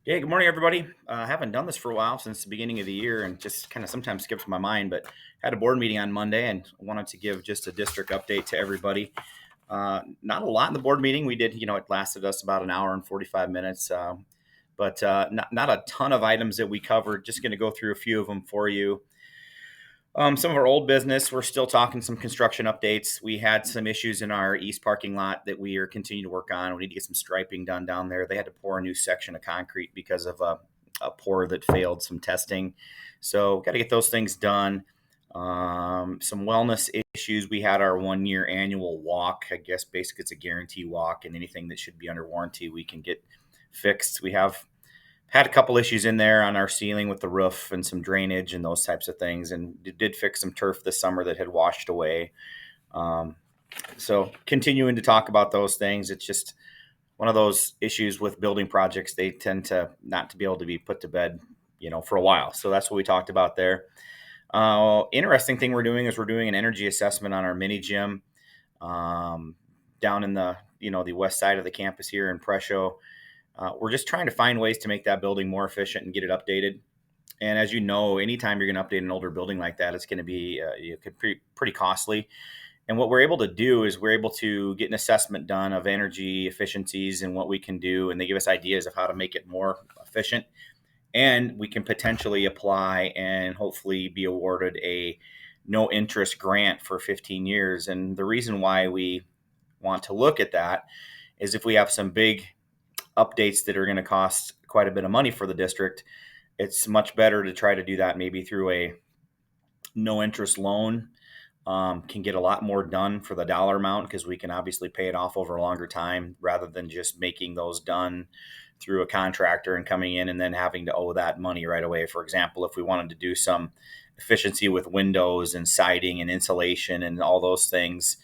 Yeah, good morning, everybody. I haven't done this for a while since the beginning of the year and just kind of sometimes skips my mind, but had a board meeting on Monday and wanted to give just a district update to everybody. Not a lot in the board meeting. We did, it lasted us about an hour and 45 minutes, but not a ton of items that we covered. Just going to go through a few of them for you. Some of our old business, we're still talking some construction updates. We had some issues in our east parking lot that we are continuing to work on. We need to get some striping done down there. They had to pour a new section of concrete because of a pour that failed some testing. So, got to get those things done. Some wellness issues. We had our 1 year annual walk. I guess basically it's a guarantee walk, and anything that should be under warranty, we can get fixed. We have had a couple issues in there on our ceiling with the roof and some drainage and those types of things, and did fix some turf this summer that had washed away. Um, so continuing to talk about those things, it's just one of those issues with building projects. They tend to not to be able to be put to bed, for a while. So that's what we talked about there. Interesting thing we're doing is we're doing an energy assessment on our mini gym um, down in the west side of the campus here in Presho. We're just trying to find ways to make that building more efficient and get it updated. And as you know, anytime you're going to update an older building like that, it's going to be it could be pretty costly. And what we're able to do is we're able to get an assessment done of energy efficiencies and what we can do, and they give us ideas of how to make it more efficient. And we can potentially apply and hopefully be awarded a no interest grant for 15 years. And the reason why we want to look at that is if we have some big updates that are going to cost quite a bit of money for the district, it's much better to try to do that maybe through a no interest loan. Can get a lot more done for the dollar amount because we can obviously pay it off over a longer time rather than just making those done through a contractor and coming in and then having to owe that money right away. For example, if we wanted to do some efficiency with windows and siding and insulation and all those things,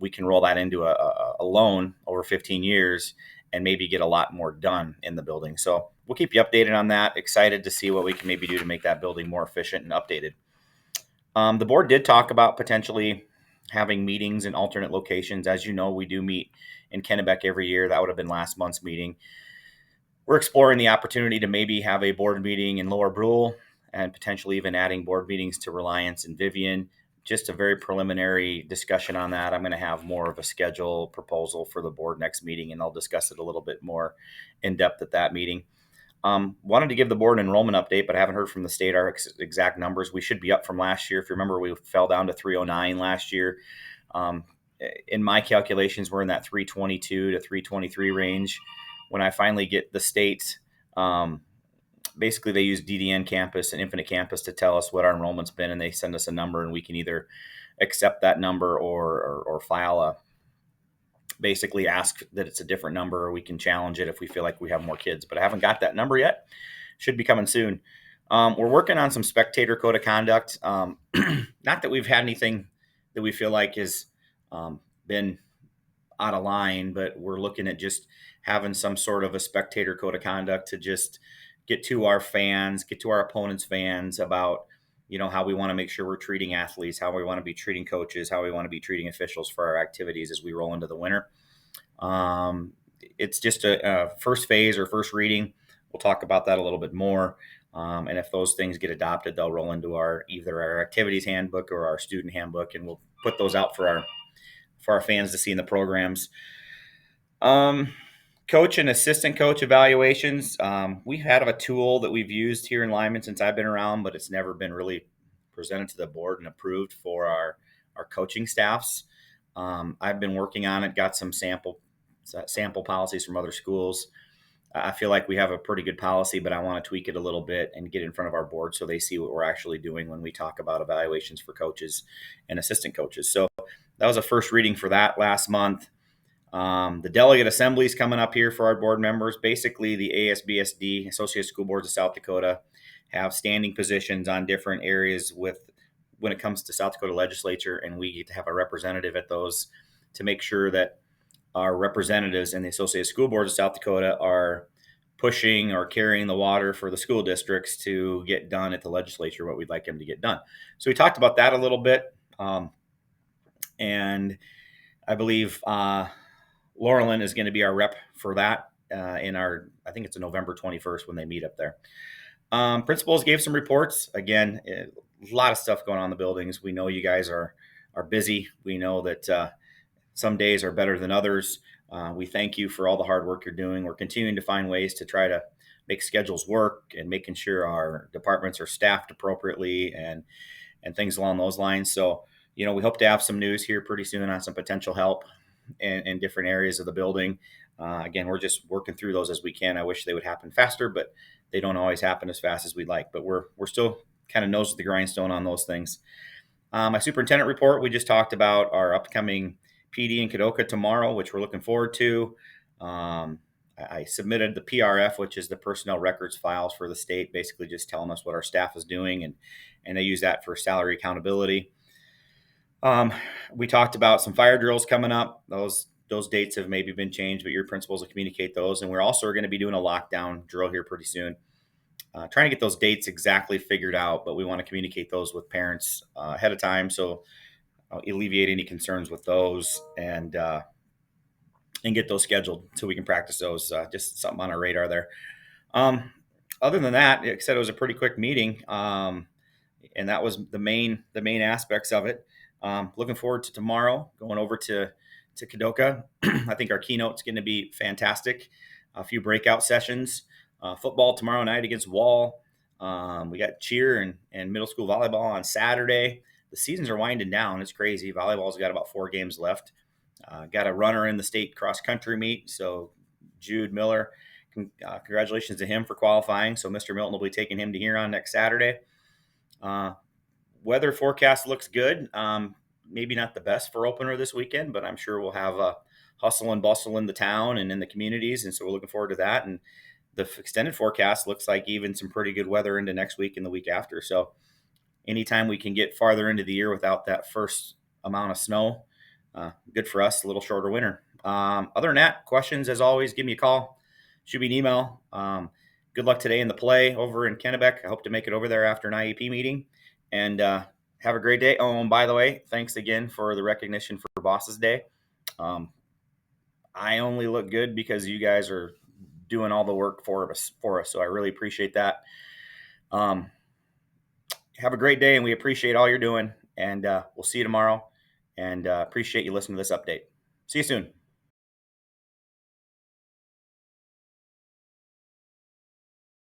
we can roll that into a loan over 15 years and maybe get a lot more done in the building. So we'll keep you updated on that. Excited to see what we can maybe do to make that building more efficient and updated. The board did talk about potentially having meetings in alternate locations. As you know, we do meet in Kennebec every year. That would have been last month's meeting. We're exploring the opportunity to maybe have a board meeting in Lower Brule and potentially even adding board meetings to Reliance and Vivian. Just a very preliminary discussion on that. I'm going to have more of a schedule proposal for the board next meeting, and I'll discuss it a little bit more in depth at that meeting. Wanted to give the board an enrollment update, but I haven't heard from the state our exact numbers. We should be up from last year. If you remember, we fell down to 309 last year. Um, in my calculations, we're in that 322 to 323 range. When I finally get the state, um, basically they use DDN Campus and Infinite Campus to tell us what our enrollment's been, and they send us a number, and we can either accept that number or file a basically ask that it's a different number, or we can challenge it if we feel like we have more kids. But I haven't got that number yet. Should be coming soon. We're working on some spectator code of conduct. Not that we've had anything that we feel like has been out of line, but we're looking at just having some sort of a spectator code of conduct to just get to our fans, get to our opponents' fans about how we want to make sure we're treating athletes, how we want to be treating coaches, how we want to be treating officials for our activities as we roll into the winter. Um, it's just a first phase or first reading. We'll talk about that a little bit more. And if those things get adopted, they'll roll into either our activities handbook or our student handbook, and we'll put those out for our fans to see in the programs. Um, Coach and assistant coach evaluations. We've had a tool that we've used here in Lyman since I've been around, but it's never been really presented to the board and approved for our coaching staffs. I've been working on it, got some sample policies from other schools. I feel like we have a pretty good policy, but I want to tweak it a little bit and get it in front of our board so they see what we're actually doing when we talk about evaluations for coaches and assistant coaches. So that was a first reading for that last month. The delegate assembly is coming up here for our board members. Basically, the ASBSD, Associated School Boards of South Dakota, have standing positions on different areas when it comes to South Dakota legislature, and we get to have a representative at those to make sure that our representatives in the Associated School Boards of South Dakota are pushing or carrying the water for the school districts to get done at the legislature what we'd like them to get done. So we talked about that a little bit, and I believe Laurelyn is going to be our rep for that in our, I think it's a November 21st when they meet up there. Principals gave some reports. Again, a lot of stuff going on in the buildings. We know you guys are busy. We know that some days are better than others. We thank you for all the hard work you're doing. We're continuing to find ways to try to make schedules work and making sure our departments are staffed appropriately and things along those lines. So, we hope to have some news here pretty soon on some potential help in different areas of the building. Again, we're just working through those as we can. I wish they would happen faster, but they don't always happen as fast as we'd like. But we're still kind of nose to the grindstone on those things. My superintendent report, we just talked about our upcoming PD in Kadoka tomorrow, which we're looking forward to. I submitted the PRF, which is the personnel records files for the state, basically just telling us what our staff is doing, and they use that for salary accountability. We talked about some fire drills coming up. Those dates have maybe been changed, but your principals will communicate those. And we're also going to be doing a lockdown drill here pretty soon. Trying to get those dates exactly figured out, but we want to communicate those with parents ahead of time, so I'll alleviate any concerns with those and get those scheduled so we can practice those. Just something on our radar there. Other than that, like I said, it was a pretty quick meeting, and that was the main aspects of it. Looking forward to tomorrow, going over to Kadoka. I think our keynote's going to be fantastic. A few breakout sessions. Football tomorrow night against Wall. We got cheer and middle school volleyball on Saturday. The seasons are winding down. It's crazy. Volleyball's got about 4 games left. Got a runner in the state cross country meet. So Jude Miller, congratulations to him for qualifying. So Mr. Milton will be taking him to Huron next Saturday. Weather forecast looks good. Maybe not the best for opener this weekend, but I'm sure we'll have a hustle and bustle in the town and in the communities. And so we're looking forward to that. And the extended forecast looks like even some pretty good weather into next week and the week after. So anytime we can get farther into the year without that first amount of snow, good for us, a little shorter winter. Other than that, questions, as always, give me a call, shoot me an email. Good luck today in the play over in Kennebec. I hope to make it over there after an IEP meeting. And have a great day. Oh, and by the way, thanks again for the recognition for Bosses Day. I only look good because you guys are doing all the work for us. So I really appreciate that. Have a great day, and we appreciate all you're doing. And we'll see you tomorrow. And appreciate you listening to this update. See you soon.